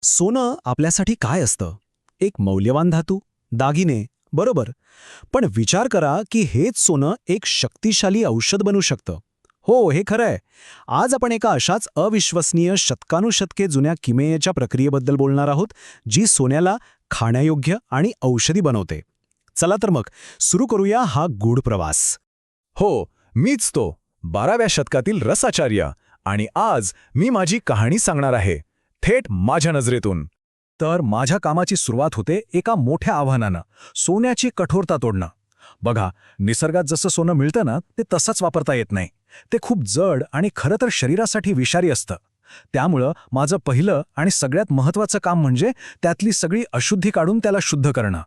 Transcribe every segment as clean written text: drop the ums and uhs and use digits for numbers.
सोनं आपल्यासाठी काय असतं? एक मौल्यवान धातू, दागिने, बरोबर. पण विचार करा की हेच सोनं एक शक्तिशाली औषध बनू शकतं. हो, हे खरं आहे. आज आपण एका अशाच अविश्वसनीय शतकानुशतके जुन्या किमयेच्या प्रक्रियेबद्दल बोलणार आहोत, जी सोन्याला खाण्यायोग्य आणि औषधी बनवते. चला तर मग सुरू करूया हा गूढ प्रवास. हो, मीच तो 12व्या शतकातील रसाचार्य. आणि आज मी माझी कहाणी सांगणार आहे, थेट माझ्या नजरेतून. तर माझ्या कामाची सुरुवात होते एका मोठ्या आव्हानानं, सोन्याची कठोरता तोडणं. बघा, निसर्गात जसं सोनं मिळतं ना, ते तसंच वापरता येत नाही. ते खूप जड आणि खरं तर शरीरासाठी विषारी असतं. त्यामुळं माझं पहिलं आणि सगळ्यात महत्त्वाचं काम म्हणजे त्यातली सगळी अशुद्धी काढून त्याला शुद्ध करणं.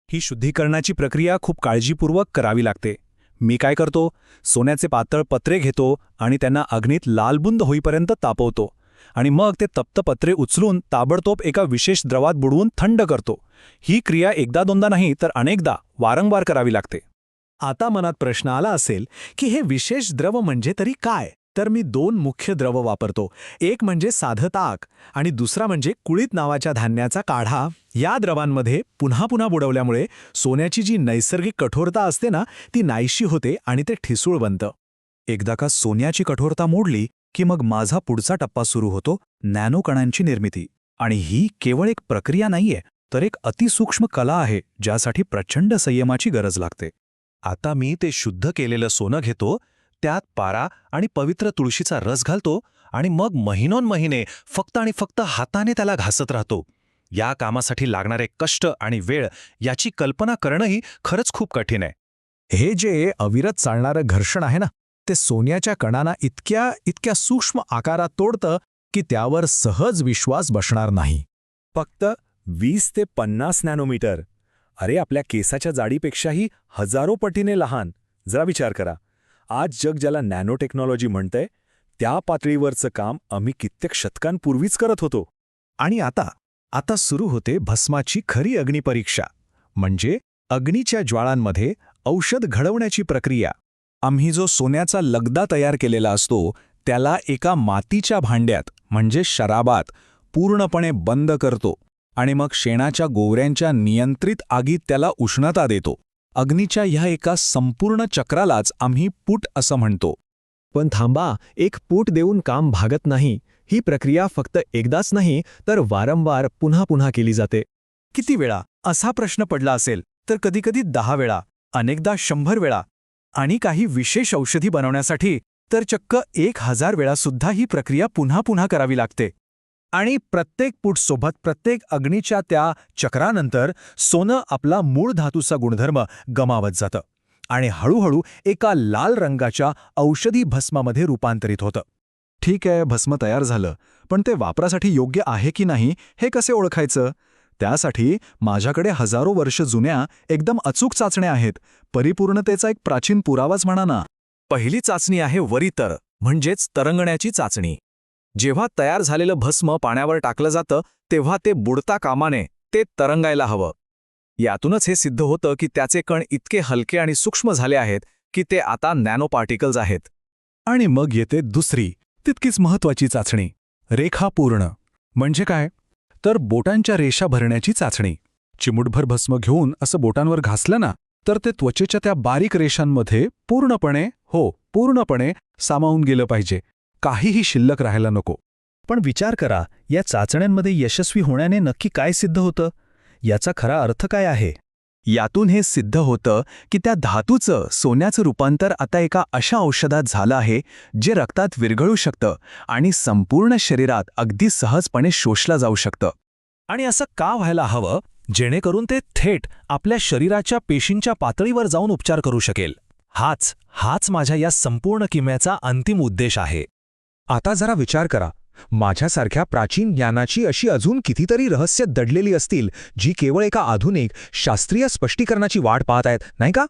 ही शुद्धीकरणाची प्रक्रिया खूप काळजीपूर्वक करावी लागते. मी काय करतो, सोन्याचे पातळ पत्रे घेतो आणि त्यांना अग्नीत लालबुंद होईपर्यंत तापवतो आणि मग ते तप्त पत्रे उचलून ताबडतोब एका विशेष द्रवात बुडवून थंड करतो. ही क्रिया एकदा दोनदा नाही तर अनेकदा वारंवार करावी लागते. आता मनात प्रश्न आला असेल की हे विशेष द्रव म्हणजे तरी काय? तर मी दोन मुख्य द्रव वापरतो. एक म्हणजे साधं ताक आणि दुसरा म्हणजे कुळीत नावाच्या धान्याचा काढा. या द्रवांमध्ये पुन्हा पुन्हा बुडवल्यामुळे सोन्याची जी नैसर्गिक कठोरता असते ना, ती नाहीशी होते आणि ते ठिसूळ बनतं. एकदा का सोन्याची कठोरता मोडली की मग माझा पुढचा टप्पा सुरू होतो, नॅनो कणांची निर्मिती. आणि ही केवळ एक प्रक्रिया नाहीये, तर एक अतिसूक्ष्म कला आहे, ज्यासाठी प्रचंड संयमाची गरज लागते. आता मी ते शुद्ध केलेलं सोनं घेतो, त्यात पारा आणि पवित्र तुळशीचा रस घालतो आणि मग महिनोन्महिने फक्त आणि फक्त हाताने त्याला घासत राहतो. या कामासाठी लागणारे कष्ट आणि वेळ याची कल्पना करणंही खरंच खूप कठीण आहे. हे जे अविरत चालणारं घर्षण आहे ना, ते सोन्याच्या कणांना इतक्या सूक्ष्म आकारात तोडतं की त्यावर सहज विश्वास बसणार नाही. फक्त 20 ते 50 नॅनोमीटर. अरे, आपल्या केसाच्या जाडीपेक्षाही हजारो पटीने लहान. जरा विचार करा. आज जग ज्याला नॅनो टेक्नॉलॉजी म्हणतंय, त्या पातळीवरचं काम आम्ही कित्येक शतकांपूर्वीच करत होतो. आणि आता सुरू होते भस्माची खरी अग्निपरीक्षा, म्हणजे अग्नीच्या ज्वाळांमध्ये औषध घडवण्याची प्रक्रिया. आम्ही जो सोन्याचा लगदा तयार केलेला असतो, त्याला एका मातीच्या भांड्यात म्हणजे शराबात पूर्णपणे बंद करतो आणि मग शेणाच्या गोवऱ्यांच्या नियंत्रित आगीत त्याला उष्णता देतो. अग्नीच्या ह्या एका संपूर्ण चक्रालाच आम्ही पूट असं म्हणतो. पण थांबा, एक पूट देऊन काम भागत नाही. ही प्रक्रिया फक्त एकदाच नाही, तर वारंवार पुन्हा पुन्हा केली जाते. किती वेळा असा प्रश्न पडला असेल, तर कधीकधी 10 वेळा, अनेकदा 100 वेळा. आणि काही विशेष औषधी बनवण्यासाठी तर चक्क 1000 वेळासुद्धा ही प्रक्रिया पुन्हा पुन्हा करावी लागते. आणि प्रत्येक पूटसोबत प्रत्येक अग्नीच्या त्या चक्रानंतर सोनं आपला मूळ धातूचा गुणधर्म गमावत जातं आणि हळूहळू एका लाल रंगाच्या औषधी भस्मामध्ये रूपांतरित होतं. ठीक आहे, भस्म तयार झालं, पण ते वापरासाठी योग्य आहे की नाही हे कसे ओळखायचं? त्यासाठी माझ्याकडे हजारो वर्ष जुन्या एकदम अचूक चाचण्या आहेत. परिपूर्णतेचा एक प्राचीन पुरावाच म्हणा ना. पहिली चाचणी आहे वरितर, म्हणजेच तरंगण्याची चाचणी. जेव्हा तयार झालेलं भस्म पाण्यावर टाकलं जातं, तेव्हा ते बुडता कामाने ते तरंगायला हवं. यातूनच हे सिद्ध होतं की त्याचे कण इतके हलके आणि सूक्ष्म झाले आहेत की ते आता नॅनो पार्टिकल्स आहेत. आणि मग येते दुसरी, तितकीच महत्त्वाची चाचणी, रेखापूर्ण. म्हणजे काय? तर बोटांच्या रेषा भरण्याची चाचणी. चिमूटभर भस्म घेऊन असं बोटांवर घासलं ना, तर ते त्वचेच्या त्या बारीक रेषांमध्ये पूर्णपणे सामावून गेलं पाहिजे. काहीही शिल्लक राहायला नको. पण विचार करा, या चाचण्यांमध्ये यशस्वी होण्याने नक्की काय सिद्ध होतं? याचा खरा अर्थ काय आहे? यातून हे सिद्ध होतं की त्या धातूचं, सोन्याचं रूपांतर आता एका अशा औषधात झालं आहे, जे रक्तात विरघळू शकतं आणि संपूर्ण शरीरात अगदी सहजपणे शोषलं जाऊ शकतं. आणि असं का व्हायला हवं? जेणेकरून ते थेट आपल्या शरीराच्या पेशींच्या पातळीवर जाऊन उपचार करू शकेल. हाच माझ्या या संपूर्ण किमयाचा अंतिम उद्देश आहे. आता जरा विचार करा, माझ्यासारख्या प्राचीन ज्ञानाची अशी अजून कितीतरी रहस्य दडलेली असतील, जी केवळ एका आधुनिक शास्त्रीय स्पष्टीकरणाची वाट पाहत आहेत, नाही का?